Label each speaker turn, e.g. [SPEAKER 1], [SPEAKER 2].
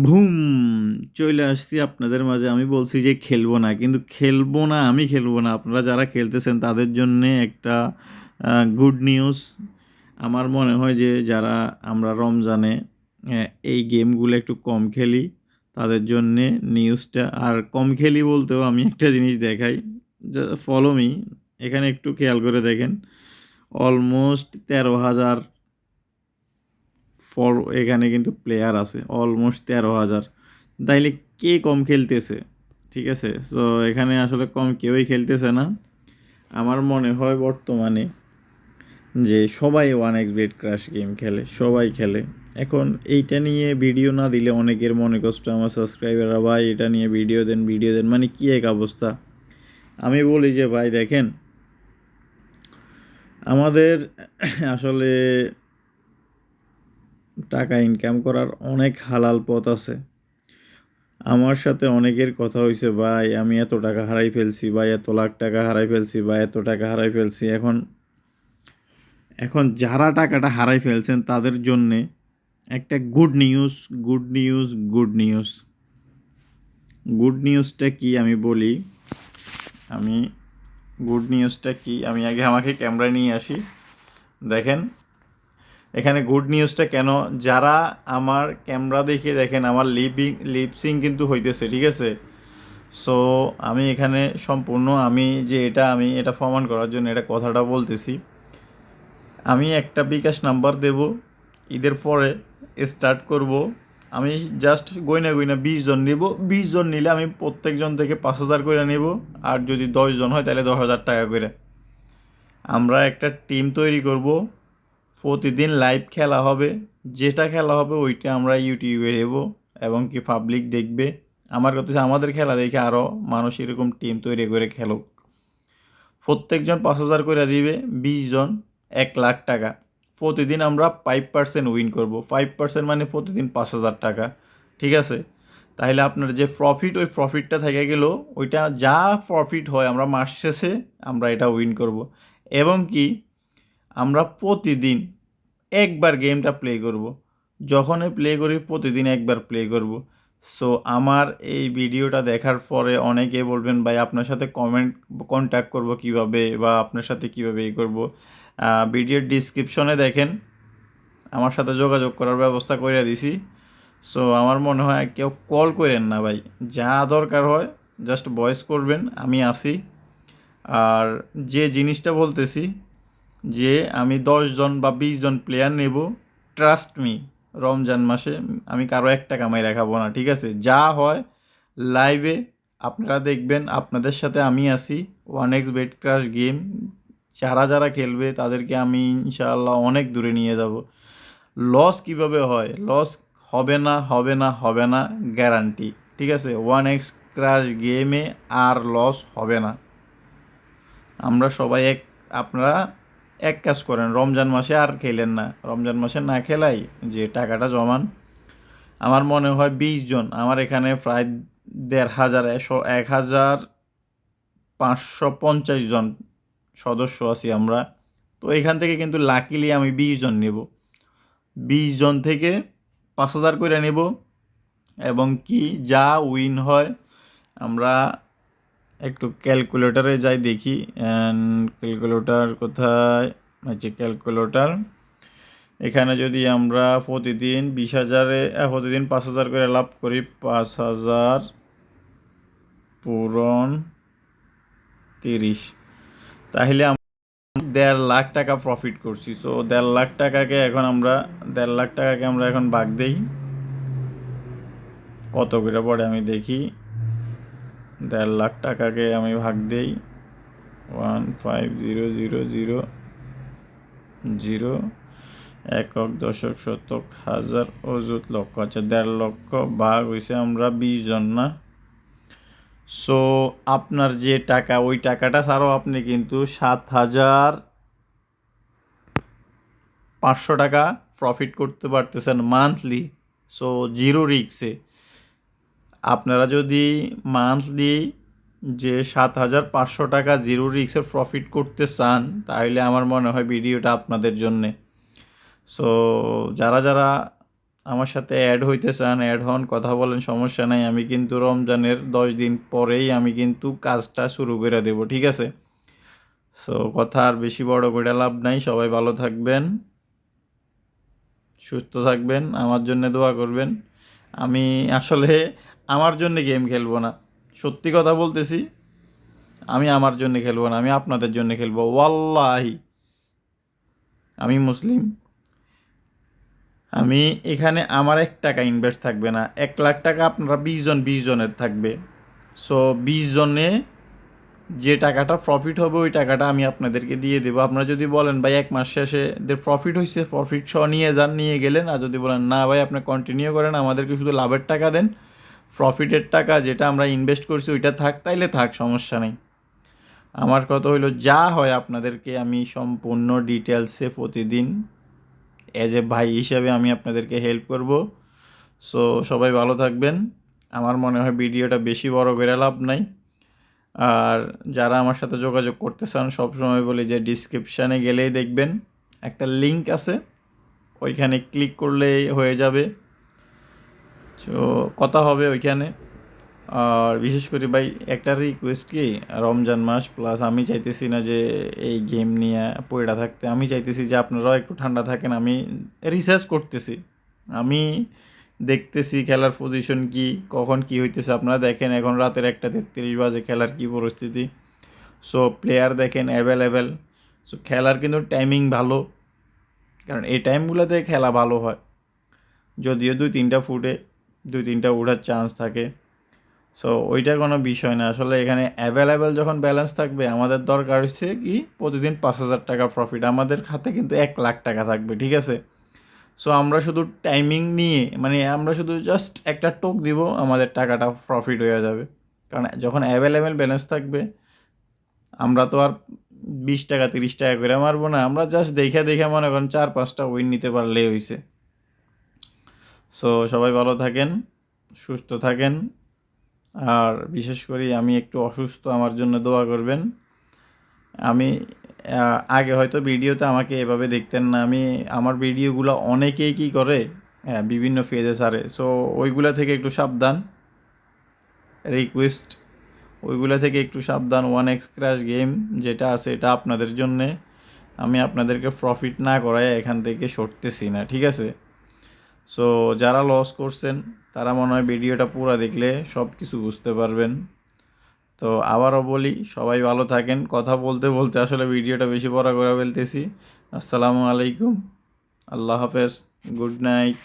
[SPEAKER 1] ভুম! চইলে আসছি আপনাদের মাঝে। আমি বলছি যে খেলবো না। কিন্তু খেলবো না, আমি খেলবো না। আপনারা যারা খেলতেছেন তাদের জন্যে একটা গুড নিউজ। আমার মনে হয় যে যারা আমরা রমজানে অ্যা এই গেমগুলো একটু কম খেলি, তাদের জন্যে নিউজটা আর কম খেলি বলতেও আমি একটা জিনিস দেখাই। Follow me. এখানে একটু খেয়াল করে দেখেন। অলমোস্ট ১৩,০০০ এখানে কিন্তু প্লেয়ার আছে অলমোস্ট ১৩,০০০। তাইলে কে কম খেলতেছে? ঠিক আছে? সো এখানে আসলে কম কেউই খেলতেছে না। আমার মনে হয় বর্তমানে যে সবাই 1xBet ক্রাশ গেম খেলে, সবাই খেলে। এখন এইটা নিয়ে ভিডিও না দিলে অনেকের মনে কষ্ট, আমার সাবস্ক্রাইবাররা ভাই এটা নিয়ে ভিডিও দেন। মানে কি এক অবস্থা? আমি বলি যে ভাই দেখেন, আমাদের আসলে টাকা ইনকাম করার অনেক হালাল পথ আছে। আমার সাথে অনেকের কথা হইছে, ভাই আমি এত টাকা হারাই ফেলছি, ভাই এত লাখ টাকা হারাই ফেলছি, ভাই এত টাকা হারাই ফেলছি। এখন যারা টাকাটা হারাই ফেলছেন তাদের জন্যে একটা good news, good news, good news. Good নিউজটা কি আমি বলি। আমি গুড নিউজটা কি আমি আগে আমাকে ক্যামেরা নিয়ে আসি। দেখেন এখানে গুড নিউজটা কেন, যারা আমার ক্যামেরা দেখে দেখেন আমার লিপসিং কিন্তু হইতেছে, ঠিক আছে? সো আমি এখানে সম্পূর্ণ আমি যে আমি এটা প্রমাণ করার জন্য এটা কথাটা বলতেছি। আমি একটা বিকাশ নাম্বার দেব, ঈদের পরে স্টার্ট করব। আমি জাস্ট গইনা 20 জন নেব। 20 জন নিলে আমি প্রত্যেকজন থেকে 5,000 করে নেব। আর যদি 10 জন হয় তাহলে 10,000 টাকা করে। আমরা একটা টিম তৈরি করব, প্রতিদিন লাইভ খেলা হবে। যেটা খেলা হবে ওইটা আমরা ইউটিউবে দেব এবং কি পাবলিক দেখবে। আমার কথা হচ্ছে আমাদের খেলা দেখে আরও মানুষ এরকম টিম তৈরি করে খেলুক। প্রত্যেকজন 5,000 করে দিবে, 20 জন 1,00,000 টাকা। প্রতিদিন আমরা 5% উইন করব। 5% মানে প্রতিদিন 5,000 টাকা। ঠিক আছে? তাহলে আপনার যে প্রফিট, ওই প্রফিটটা থেকে গেল, ওইটা যা প্রফিট হয় আমরা মাস শেষে আমরা এটা উইন করব। এবং কি আমরা প্রতিদিন একবার গেমটা প্লে করব। যখনই প্লে করি প্রতিদিন একবার প্লে করব। সো আমার এই ভিডিওটা দেখার পরে অনেকে বলবেন ভাই আপনার সাথে কন্ট্যাক্ট করব কিভাবে, বা আপনার সাথে কিভাবে করব। ভিডিওর ডিসক্রিপশনে দেখেন, আমার সাথে যোগাযোগ করার ব্যবস্থা করে দিছি। সো আমার মনে হয় কেউ কল করেন না ভাই, যা দরকার হয় জাস্ট ভয়েস করবেন, আমি আসি। আর যে জিনিসটা বলতেছি যে আমি 10 জন বা 20 জন প্লেয়ার নেব, ট্রাস্ট মি, রমজান মাসে আমি কারো একটা কামাই রাখাবো না, ঠিক আছে? যা হয় লাইভে আপনারা দেখবেন, আপনাদের সাথে আমি আছি। 1xBet ক্রাশ গেম যারা যারা খেলবে তাদেরকে আমি ইনশাআল্লাহ অনেক দূরে নিয়ে যাব। লস কিভাবে হয়? লস হবে না, হবে না, হবে না, গ্যারান্টি। ঠিক আছে? 1x ক্রাশ গেমে আর লস হবে না। আমরা সবাই আপনারা এক কাজ করেন, রমজান মাসে আর খেলেন না। রমজান মাসে না খেলাই যে টাকাটা জমান। আমার মনে হয় 20 জন, আমার এখানে প্রায় 1,550 জন সদস্য আছি আমরা। তো এখান থেকে কিন্তু লাকিলি আমি 20 জন নেব। 20 জন থেকে 5,000 করে নেব এবং কি যা উইন হয় আমরা একটু ক্যালকুলেটরে যাই দেখি। ক্যালকুলেটর কোথায়? হচ্ছে ক্যালকুলেটর। এখানে যদি আমরা প্রতিদিন 20,000-এ প্রতিদিন 5,000 করে লাভ করি, 5,000 পূরণ 30, তাহলে আমরা 1.5 লাখ টাকা প্রফিট করছি। সো 1.5 লাখ টাকাকে এখন আমরা 1.5 লাখ টাকাকে আমরা এখন ভাগ দেই, কত করে পড়ে আমি দেখি। 1.5 লাখ টাকাকে আমি ভাগ দেই 1500000 একক, দশক, শতক, হাজার, অযুত, লক্ষ। আচ্ছা 1.5 লক্ষ ভাগ হয়েছে আমরা 20 জন না। সো আপনার যে টাকা, ওই টাকাটা ছাড়াও আপনি কিন্তু 7,500 টাকা প্রফিট করতে পারতেছেন মান্থলি। So zero রিস্কে। আপনারা যদি মান্থলি যে 7,500 টাকা জিরো রিস্কে প্রফিট করতে চান, তাহলে আমার মনে হয় ভিডিওটা আপনাদের জন্যে। সো যারা যারা আমার সাথে অ্যাড হইতে চান অ্যাড হন, কথা বলেন, সমস্যা নাই। আমি কিন্তু রমজানের 10 দিন পরেই আমি কিন্তু কাজটা শুরু করে দেব, ঠিক আছে? সো কথা আর বেশি বড় করে লাভ নাই। সবাই ভালো থাকবেন, সুস্থ থাকবেন, আমার জন্য দোয়া করবেন। আমি আসলে আমার জন্য গেম খেলবো না, সত্যি কথা বলতেছি। আমি আমার জন্য খেলবো না, আমি আপনাদের জন্য খেলবো। ওয়াল্লাহি আমি মুসলিম। আমি এখানে আমার 1 টাকা ইনভেস্ট থাকবে না, 1,00,000 টাকা আপনারা 20 জনের থাকবে। সো 20 জনে যে টাকাটা প্রফিট হবে ওই টাকাটা আমি আপনাদেরকে দিয়ে দেবো। আপনারা যদি বলেন ভাই 1 মাস শেষে প্রফিট হয়েছে, প্রফিট সহ নিয়ে যান, নিয়ে গেলেন। আর যদি বলেন না ভাই আপনি কন্টিনিউ করেন, আমাদেরকে শুধু লাভের টাকা দেন, প্রফিটের টাকা যেটা আমরা ইনভেস্ট করছি ওইটা থাক, তাইলে থাক, সমস্যা নেই। আমার কথা হইলো যা হয় আপনাদেরকে আমি সম্পূর্ণ ডিটেলসে প্রতিদিন অ্যাজ এ ভাই হিসাবে আমি আপনাদেরকে হেল্প করব। সো সবাই ভালো থাকবেন। আমার মনে হয় ভিডিওটা বেশি বড় করে লাভ নাই। আর যারা আমার সাথে যোগাযোগ করতে চান সবসময় বলি যে ডিসক্রিপশানে গেলেই দেখবেন একটা লিঙ্ক আছে, ওইখানে ক্লিক করলেই হয়ে যাবে। তো কথা হবে ওইখানে। আর বিশেষ করে ভাই একটা রিকোয়েস্ট কি, রমজান মাস প্লাস আমি চাইতেছি না যে এই গেম নিয়ে পড়ে থাকতে। আমি চাইতেছি যে আপনারাও একটু ঠান্ডা থাকেন। আমি রিসার্চ করতেছি, আমি দেখতেছি খেলার পজিশন কি, কখন কি হইতেছে। আপনারা দেখেন এখন রাতের 1:33 বাজে, খেলার কি পরিস্থিতি। সো প্লেয়ার দেখেন অ্যাভেলেবেল। সো খেলার কিন্তু টাইমিং ভালো, কারণ এই টাইমগুলোতে খেলা ভালো হয়। যদিও 2-3টা ফুটে, 2-3টা উঠার চান্স থাকে। সো ওইটা কোনো বিষয় না। আসলে এখানে অ্যাভেলেবেল যখন ব্যালেন্স থাকবে, আমাদের দরকার হচ্ছে কি প্রতিদিন 5,000 টাকা প্রফিট। আমাদের খাতে কিন্তু 1,00,000 টাকা থাকবে, ঠিক আছে? সো আমরা শুধু টাইমিং নিয়ে, মানে আমরা শুধু জাস্ট একটা টোক দিব, আমাদের টাকাটা প্রফিট হয়ে যাবে। কারণ যখন অ্যাভেলেবেল ব্যালেন্স থাকবে, আমরা তো আর 20 টাকা 30 টাকা করে মারবো না। আমরা জাস্ট দেখে মনে করেন 4-5টা উইন নিতে পারলেই হইছে। সো সবাই ভালো থাকেন, সুস্থ থাকেন। আর বিশেষ করে আমি একটু অসুস্থ, আমার জন্য দোয়া করবেন। আমি আগে হয়তো ভিডিওতে আমাকে এভাবে দেখতেন না। আমার ভিডিওগুলো অনেকেই কী করে, বিভিন্ন ফেজে ছাড়ে। সো ওইগুলা থেকে একটু সাবধান, রিকোয়েস্ট। ওইগুলা থেকে একটু সাবধান। 1x ক্র্যাশ গেম যেটা আছে এটা আপনাদের জন্যে। আমি আপনাদেরকে প্রফিট না করায় এখান থেকে সরতেছি না, ঠিক আছে? সো যারা লস করছেন তারা মনে হয় ভিডিওটা পুরো দেখলে সব কিছু বুঝতে পারবেন। তো আবারও বলি, সবাই ভালো থাকেন। কথা বলতে বলতে আসলে ভিডিওটা বেশি বড় করে ফেলতেছি। আসসালামু আলাইকুম, আল্লাহ হাফেজ, গুড নাইট।